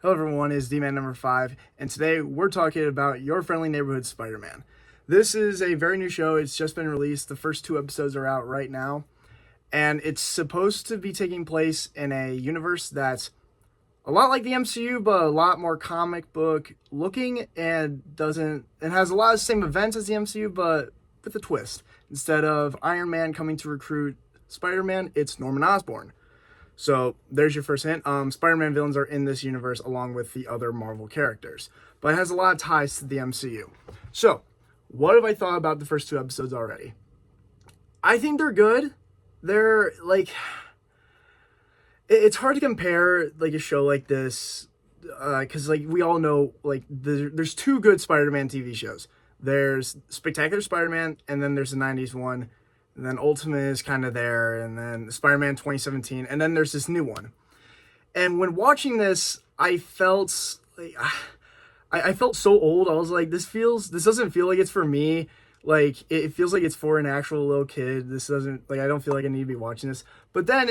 Hello everyone, it's D-Man number 5, and today we're talking about Your Friendly Neighborhood Spider-Man. This is a very new show. It's just been released. The first 2 episodes are out right now, and it's supposed to be taking place in a universe that's a lot like the MCU, but a lot more comic book looking, and has a lot of the same events as the MCU, but with a twist. Instead of Iron Man coming to recruit Spider-Man, it's Norman Osborn. So there's your first hint. Spider-Man villains are in this universe along with the other Marvel characters, but it has a lot of ties to the MCU. So what have I thought about the first 2 episodes already? I think they're good. They're like, it's hard to compare like a show like this because like we all know like there's 2 good Spider-Man TV shows. There's Spectacular Spider-Man, and then there's the 90s one. And then Ultimate is kind of there, and then Spider-Man 2017, and then there's this new one. And when watching this, I felt like I felt so old. I was like, this doesn't feel like it's for me. Like it feels like it's for an actual little kid. This doesn't, like, I don't feel like I need to be watching this. But then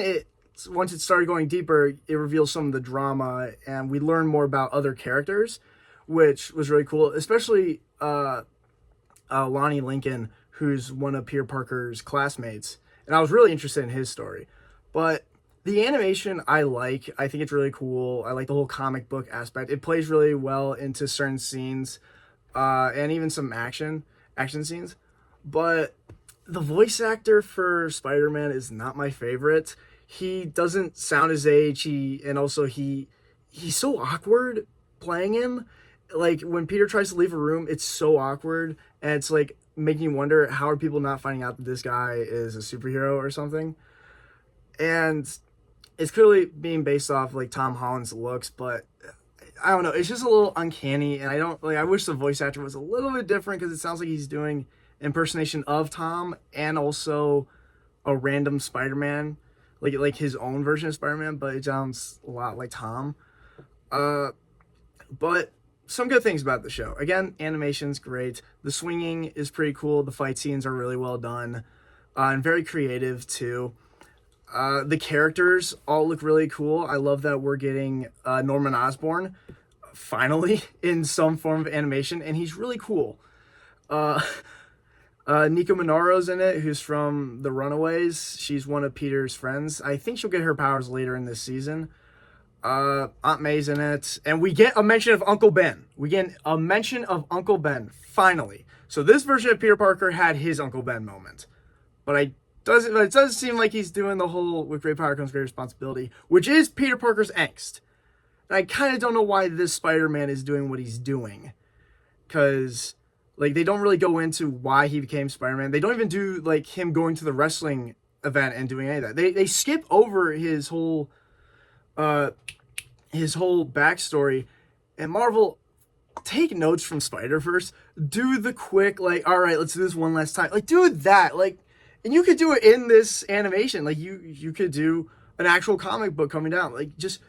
once it started going deeper, it reveals some of the drama, and we learn more about other characters, which was really cool. Especially Lonnie Lincoln, who's one of Peter Parker's classmates, and I was really interested in his story. But the animation I like. I think it's really cool. I like the whole comic book aspect. It plays really well into certain scenes, and even some action scenes. But the voice actor for Spider-Man is not my favorite. He doesn't sound his age. He's so awkward playing him. Like when Peter tries to leave a room, it's so awkward, and it's like making you wonder, how are people not finding out that this guy is a superhero or something? And it's clearly being based off like Tom Holland's looks, but I don't know, it's just a little uncanny, and I wish the voice actor was a little bit different, because it sounds like he's doing impersonation of Tom and also a random Spider-Man, like his own version of Spider-Man, but it sounds a lot like Tom. But some good things about the show. Again, animation's great. The swinging is pretty cool. The fight scenes are really well done, and very creative too. The characters all look really cool. I love that we're getting Norman Osborn finally in some form of animation, and he's really cool. Nico Minoru's in it, who's from The Runaways. She's one of Peter's friends. I think she'll get her powers later in this season. Aunt May's in it, and we get a mention of Uncle Ben. Finally. So this version of Peter Parker had his Uncle Ben moment, but it doesn't seem like he's doing the whole "with great power comes great responsibility," which is Peter Parker's angst. And I kind of don't know why this Spider-Man is doing what he's doing, because like they don't really go into why he became Spider-Man. They don't even do like him going to the wrestling event and doing any of that. They skip over his whole backstory. And Marvel, take notes from Spider-Verse. Do the quick, like, all right, let's do this one last time. Like, do that. Like, and you could do it in this animation. Like, you could do an actual comic book coming down. Like, just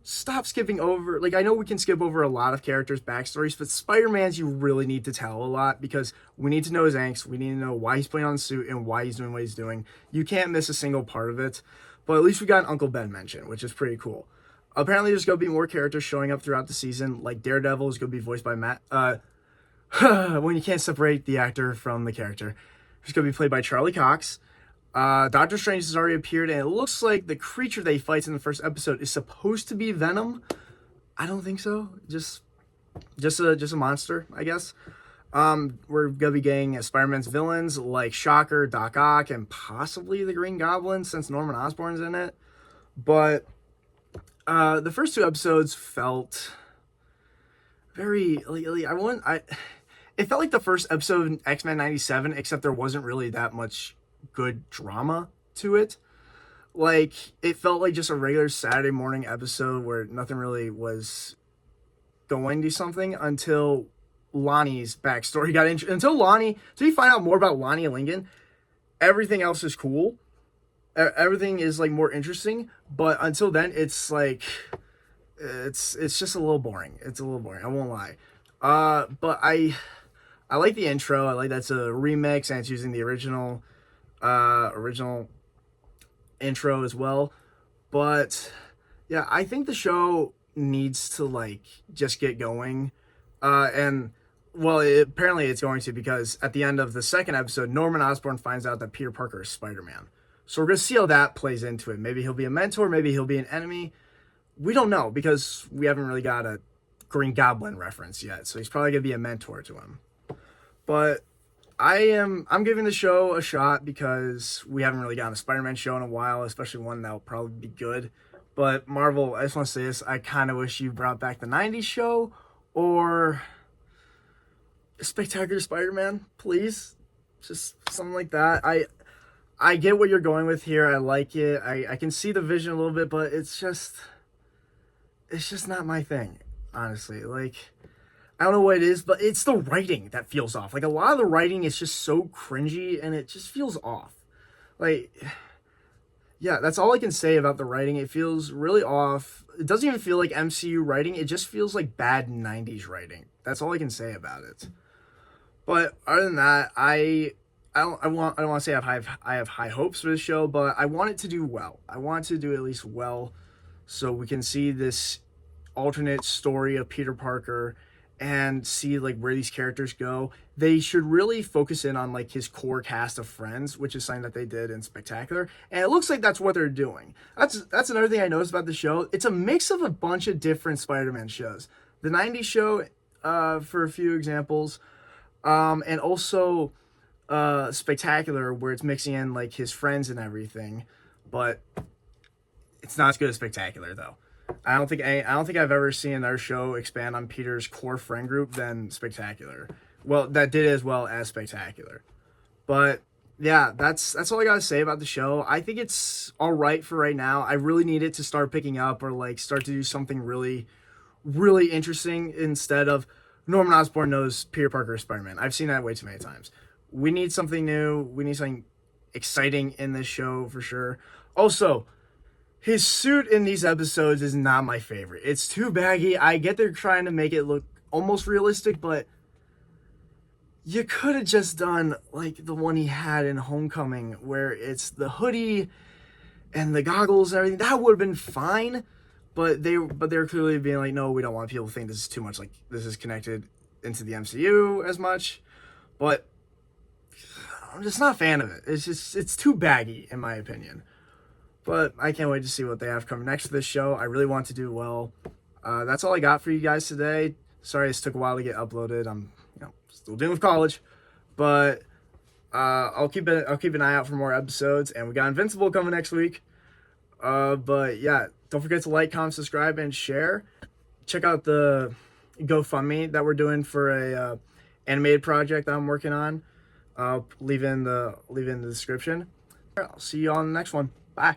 stop skipping over. Like, I know we can skip over a lot of characters' backstories, but Spider-Man's you really need to tell a lot, because we need to know his angst. We need to know why he's putting on the suit and why he's doing what he's doing. You can't miss a single part of it. But at least we got an Uncle Ben mention, which is pretty cool. Apparently, there's going to be more characters showing up throughout the season. Like Daredevil is going to be voiced by Matt. When you can't separate the actor from the character. He's going to be played by Charlie Cox. Doctor Strange has already appeared, and it looks like the creature that he fights in the first episode is supposed to be Venom. I don't think so. Just a monster, I guess. We're going to be getting Spider-Man's villains like Shocker, Doc Ock, and possibly the Green Goblin, since Norman Osborn's in it. But the first 2 episodes felt very it felt like the first episode of X-Men 97, except there wasn't really that much good drama to it. Like, it felt like just a regular Saturday morning episode where nothing really was going to something until Lonnie's backstory got until you find out more about Lonnie Lincoln. Everything else is cool. Everything is like more interesting, but until then, it's like it's just a little boring. It's a little boring. I won't lie. But I like the intro. I like that's a remix, and it's using the original intro as well. But yeah, I think the show needs to like just get going. And well, apparently it's going to, because at the end of the second episode, Norman Osborn finds out that Peter Parker is Spider-Man. So we're gonna see how that plays into it. Maybe he'll be a mentor, maybe he'll be an enemy. We don't know, because we haven't really got a Green Goblin reference yet. So he's probably gonna be a mentor to him. But I'm giving the show a shot because we haven't really gotten a Spider-Man show in a while, especially one that'll probably be good. But Marvel, I just want to say this, I kind of wish you brought back the 90s show or Spectacular Spider-Man, please. Just something like that. I get what you're going with here. I like it. I can see the vision a little bit, but it's just not my thing, honestly. Like, I don't know what it is, but it's the writing that feels off. Like, a lot of the writing is just so cringy, and it just feels off. Like, yeah, that's all I can say about the writing. It feels really off. It doesn't even feel like MCU writing. It just feels like bad 90s writing. That's all I can say about it. But other than that, I don't want to say I have high hopes for the show, but I want it to do well. I want it to do at least well, so we can see this alternate story of Peter Parker and see like where these characters go. They should really focus in on like his core cast of friends, which is something that they did in Spectacular, and it looks like that's what they're doing. That's another thing I noticed about the show. It's a mix of a bunch of different Spider-Man shows. The 90s show, for a few examples, and also Spectacular, where it's mixing in like his friends and everything, but it's not as good as Spectacular though. I don't think I've ever seen another show expand on Peter's core friend group than Spectacular. Well, that did as well as Spectacular. But yeah, that's all I gotta say about the show. I think it's all right for right now. I really need it to start picking up or like start to do something really, really interesting instead of Norman Osborn knows Peter Parker is Spider-Man. I've seen that way too many times. We need something new. We need something exciting in this show for sure. Also, his suit in these episodes is not my favorite. It's too baggy. I get they're trying to make it look almost realistic, but you could have just done like the one he had in Homecoming, where it's the hoodie and the goggles and everything. That would have been fine, but they're clearly being like, no, we don't want people to think this is too much. Like, this is connected into the MCU as much, but I'm just not a fan of it. It's too baggy in my opinion. But I can't wait to see what they have coming next to this show. I really want to do well. That's all I got for you guys today. Sorry this took a while to get uploaded. I'm still dealing with college. But I'll keep an eye out for more episodes. And we got Invincible coming next week. But yeah, don't forget to like, comment, subscribe, and share. Check out the GoFundMe that we're doing for a animated project that I'm working on. Leave in the description. I'll see you on the next one. Bye.